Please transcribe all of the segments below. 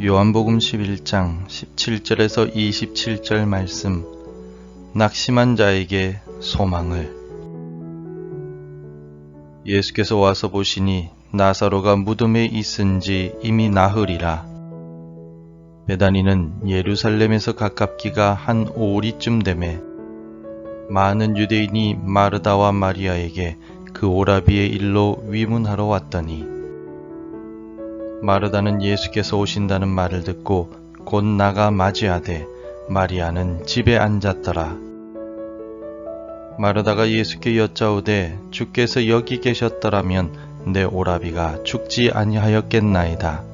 요한복음 11장 17절에서 27절 말씀. 낙심한 자에게 소망을. 예수께서 와서 보시니 나사로가 무덤에 있은지 이미 나흘이라. 베다니는 예루살렘에서 가깝기가 한 오리쯤 되매 많은 유대인이 마르다와 마리아에게 그 오라비의 일로 위문하러 왔더니, 마르다는 예수께서 오신다는 말을 듣고 곧 나가 맞이하되 마리아는 집에 앉았더라. 마르다가 예수께 여짜오되 주께서 여기 계셨더라면 내 오라비가 죽지 아니하였겠나이다.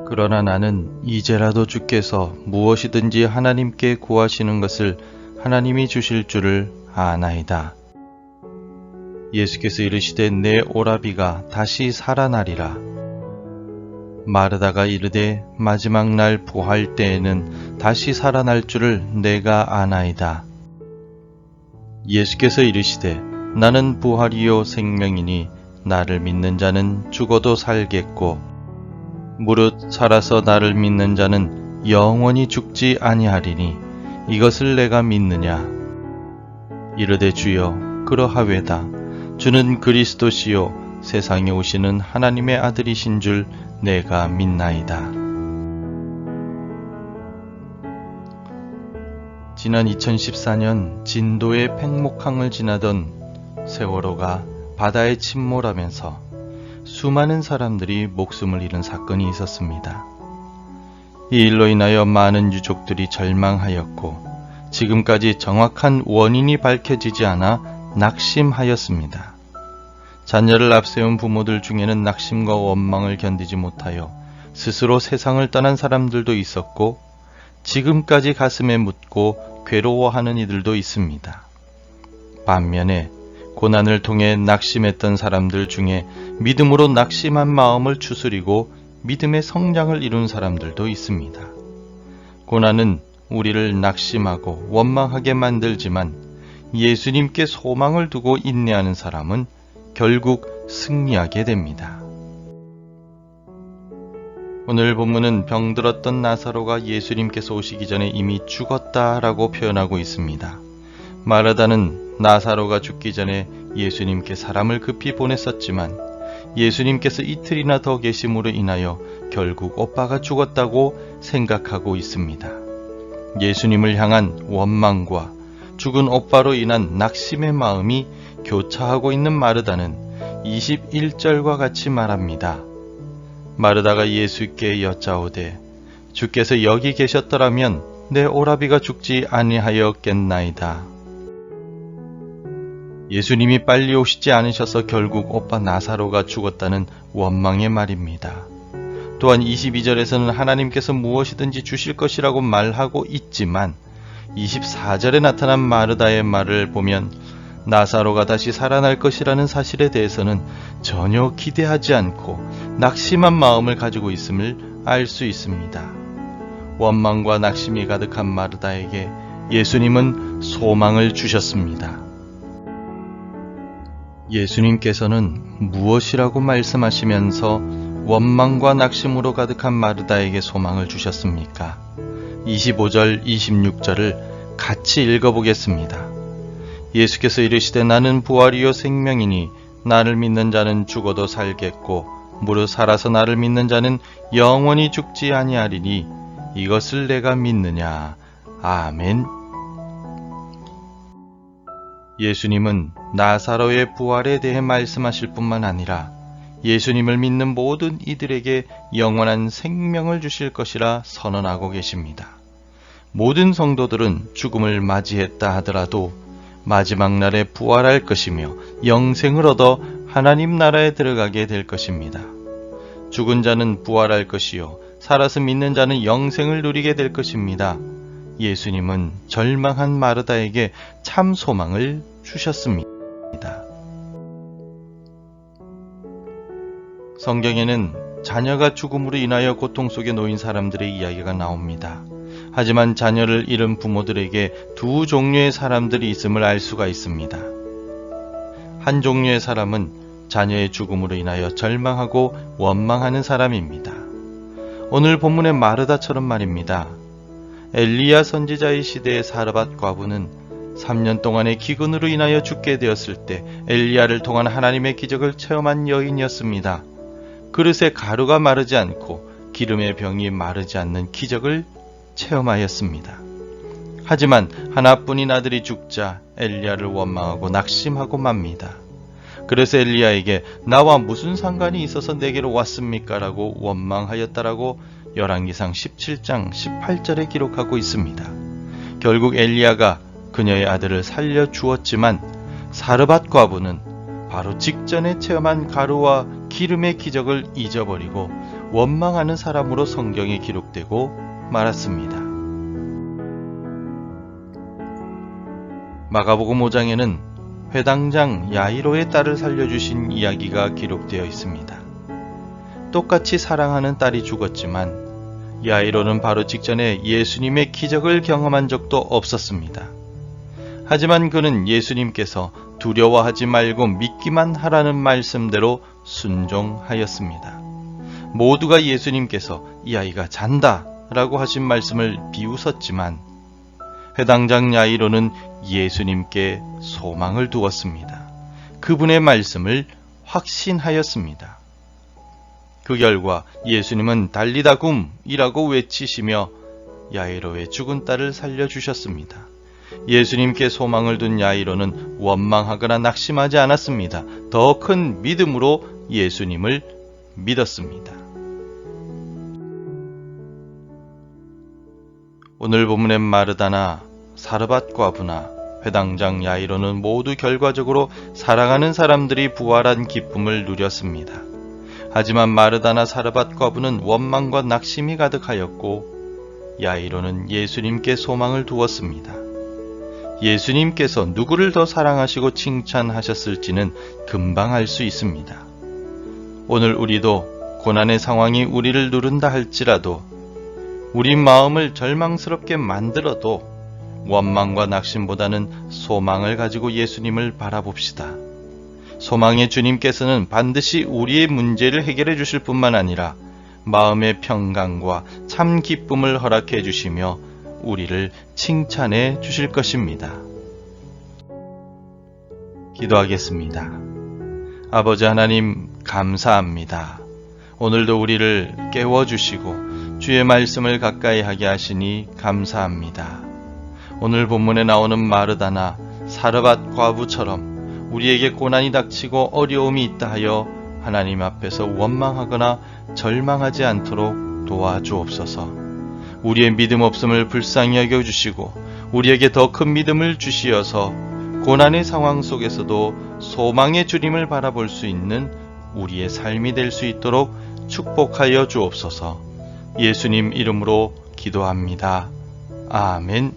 그러나 나는 이제라도 주께서 무엇이든지 하나님께 구하시는 것을 하나님이 주실 줄을 아나이다. 예수께서 이르시되 내 오라비가 다시 살아나리라. 마르다가 이르되 마지막 날 부활 때에는 다시 살아날 줄을 내가 아나이다. 예수께서 이르시되 나는 부활이요 생명이니 나를 믿는 자는 죽어도 살겠고 무릇 살아서 나를 믿는 자는 영원히 죽지 아니하리니 이것을 내가 믿느냐. 이르되 주여 그러하외다. 주는 그리스도시요 세상에 오시는 하나님의 아들이신 줄 내가 믿나이다. 지난 2014년 진도의 팽목항을 지나던 세월호가 바다에 침몰하면서 수많은 사람들이 목숨을 잃은 사건이 있었습니다. 이 일로 인하여 많은 유족들이 절망하였고 지금까지 정확한 원인이 밝혀지지 않아 낙심하였습니다. 자녀를 앞세운 부모들 중에는 낙심과 원망을 견디지 못하여 스스로 세상을 떠난 사람들도 있었고 지금까지 가슴에 묻고 괴로워하는 이들도 있습니다. 반면에 고난을 통해 낙심했던 사람들 중에 믿음으로 낙심한 마음을 추스리고 믿음의 성장을 이룬 사람들도 있습니다. 고난은 우리를 낙심하고 원망하게 만들지만 예수님께 소망을 두고 인내하는 사람은 결국 승리하게 됩니다. 오늘 본문은 병들었던 나사로가 예수님께서 오시기 전에 이미 죽었다라고 표현하고 있습니다. 마르다는 나사로가 죽기 전에 예수님께 사람을 급히 보냈었지만 예수님께서 이틀이나 더 계심으로 인하여 결국 오빠가 죽었다고 생각하고 있습니다. 예수님을 향한 원망과 죽은 오빠로 인한 낙심의 마음이 교차하고 있는 마르다는 21절과 같이 말합니다. 마르다가 예수께 여짜오되 주께서 여기 계셨더라면 내 오라비가 죽지 아니하였겠나이다. 예수님이 빨리 오시지 않으셔서 결국 오빠 나사로가 죽었다는 원망의 말입니다. 또한 22절에서는 하나님께서 무엇이든지 주실 것이라고 말하고 있지만 24절에 나타난 마르다의 말을 보면 나사로가 다시 살아날 것이라는 사실에 대해서는 전혀 기대하지 않고 낙심한 마음을 가지고 있음을 알 수 있습니다. 원망과 낙심이 가득한 마르다에게 예수님은 소망을 주셨습니다. 예수님께서는 무엇이라고 말씀하시면서 원망과 낙심으로 가득한 마르다에게 소망을 주셨습니까? 25절, 26절을 같이 읽어보겠습니다. 예수께서 이르시되 나는 부활이요 생명이니 나를 믿는 자는 죽어도 살겠고 무릇 살아서 나를 믿는 자는 영원히 죽지 아니하리니 이것을 내가 믿느냐. 아멘. 예수님은 나사로의 부활에 대해 말씀하실 뿐만 아니라 예수님을 믿는 모든 이들에게 영원한 생명을 주실 것이라 선언하고 계십니다. 모든 성도들은 죽음을 맞이했다 하더라도 마지막 날에 부활할 것이며 영생을 얻어 하나님 나라에 들어가게 될 것입니다. 죽은 자는 부활할 것이요 살아서 믿는 자는 영생을 누리게 될 것입니다. 예수님은 절망한 마르다에게 참 소망을 주셨습니다. 성경에는 자녀가 죽음으로 인하여 고통 속에 놓인 사람들의 이야기가 나옵니다. 하지만 자녀를 잃은 부모들에게 두 종류의 사람들이 있음을 알 수가 있습니다. 한 종류의 사람은 자녀의 죽음으로 인하여 절망하고 원망하는 사람입니다. 오늘 본문의 마르다처럼 말입니다. 엘리야 선지자의 시대의 사르밧 과부는 3년 동안의 기근으로 인하여 죽게 되었을 때 엘리야를 통한 하나님의 기적을 체험한 여인이었습니다. 그릇에 가루가 마르지 않고 기름의 병이 마르지 않는 기적을 체험하였습니다. 하지만 하나뿐인 아들이 죽자 엘리야를 원망하고 낙심하고 맙니다. 그래서 엘리야에게 나와 무슨 상관이 있어서 내게로 왔습니까? 라고 원망하였다라고 열왕기상 17장 18절에 기록하고 있습니다. 결국 엘리야가 그녀의 아들을 살려 주었지만 사르밧 과부는 바로 직전에 체험한 가루와 기름의 기적을 잊어버리고 원망하는 사람으로 성경에 기록되고 말았습니다. 마가복음 5장에는 회당장 야이로의 딸을 살려주신 이야기가 기록되어 있습니다. 똑같이 사랑하는 딸이 죽었지만 야이로는 바로 직전에 예수님의 기적을 경험한 적도 없었습니다. 하지만 그는 예수님께서 두려워하지 말고 믿기만 하라는 말씀대로 순종하였습니다. 모두가 예수님께서 이 아이가 잔다 라고 하신 말씀을 비웃었지만 회당장 야이로는 예수님께 소망을 두었습니다. 그분의 말씀을 확신하였습니다. 그 결과 예수님은 달리다 굼이라고 외치시며 야이로의 죽은 딸을 살려주셨습니다. 예수님께 소망을 둔 야이로는 원망하거나 낙심하지 않았습니다. 더 큰 믿음으로 예수님을 믿었습니다. 오늘 본문의 마르다나 사르밧 과부나 회당장 야이로는 모두 결과적으로 사랑하는 사람들이 부활한 기쁨을 누렸습니다. 하지만 마르다나 사르밧 과부는 원망과 낙심이 가득하였고 야이로는 예수님께 소망을 두었습니다. 예수님께서 누구를 더 사랑하시고 칭찬하셨을지는 금방 알 수 있습니다. 오늘 우리도 고난의 상황이 우리를 누른다 할지라도 우리 마음을 절망스럽게 만들어도 원망과 낙심보다는 소망을 가지고 예수님을 바라봅시다. 소망의 주님께서는 반드시 우리의 문제를 해결해 주실 뿐만 아니라 마음의 평강과 참 기쁨을 허락해 주시며 우리를 칭찬해 주실 것입니다. 기도하겠습니다. 아버지 하나님 감사합니다. 오늘도 우리를 깨워주시고 주의 말씀을 가까이 하게 하시니 감사합니다. 오늘 본문에 나오는 마르다나 사르밧 과부처럼 우리에게 고난이 닥치고 어려움이 있다 하여 하나님 앞에서 원망하거나 절망하지 않도록 도와주옵소서. 우리의 믿음 없음을 불쌍히 여겨주시고 우리에게 더 큰 믿음을 주시어서 고난의 상황 속에서도 소망의 주님을 바라볼 수 있는 우리의 삶이 될 수 있도록 축복하여 주옵소서. 예수님 이름으로 기도합니다. 아멘.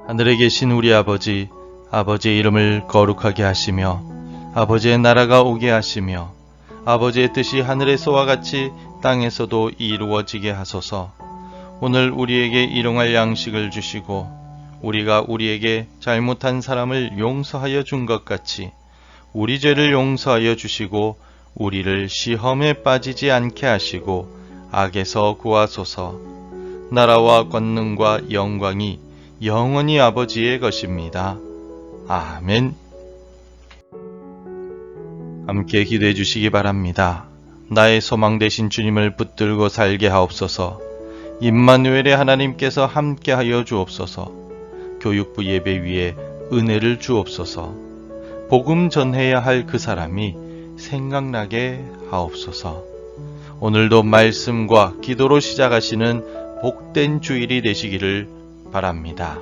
하늘에 계신 우리 아버지, 아버지의 이름을 거룩하게 하시며 아버지의 나라가 오게 하시며 아버지의 뜻이 하늘에서와 같이 땅에서도 이루어지게 하소서. 오늘 우리에게 일용할 양식을 주시고 우리가 우리에게 잘못한 사람을 용서하여 준 것 같이 우리 죄를 용서하여 주시고 우리를 시험에 빠지지 않게 하시고 악에서 구하소서. 나라와 권능과 영광이 영원히 아버지의 것입니다. 아멘. 함께 기도해 주시기 바랍니다. 나의 소망 되신 주님을 붙들고 살게 하옵소서. 임마누엘의 하나님께서 함께하여 주옵소서. 교육부 예배 위에 은혜를 주옵소서. 복음 전해야 할 그 사람이 생각나게 하옵소서. 오늘도 말씀과 기도로 시작하시는 복된 주일이 되시기를 바랍니다.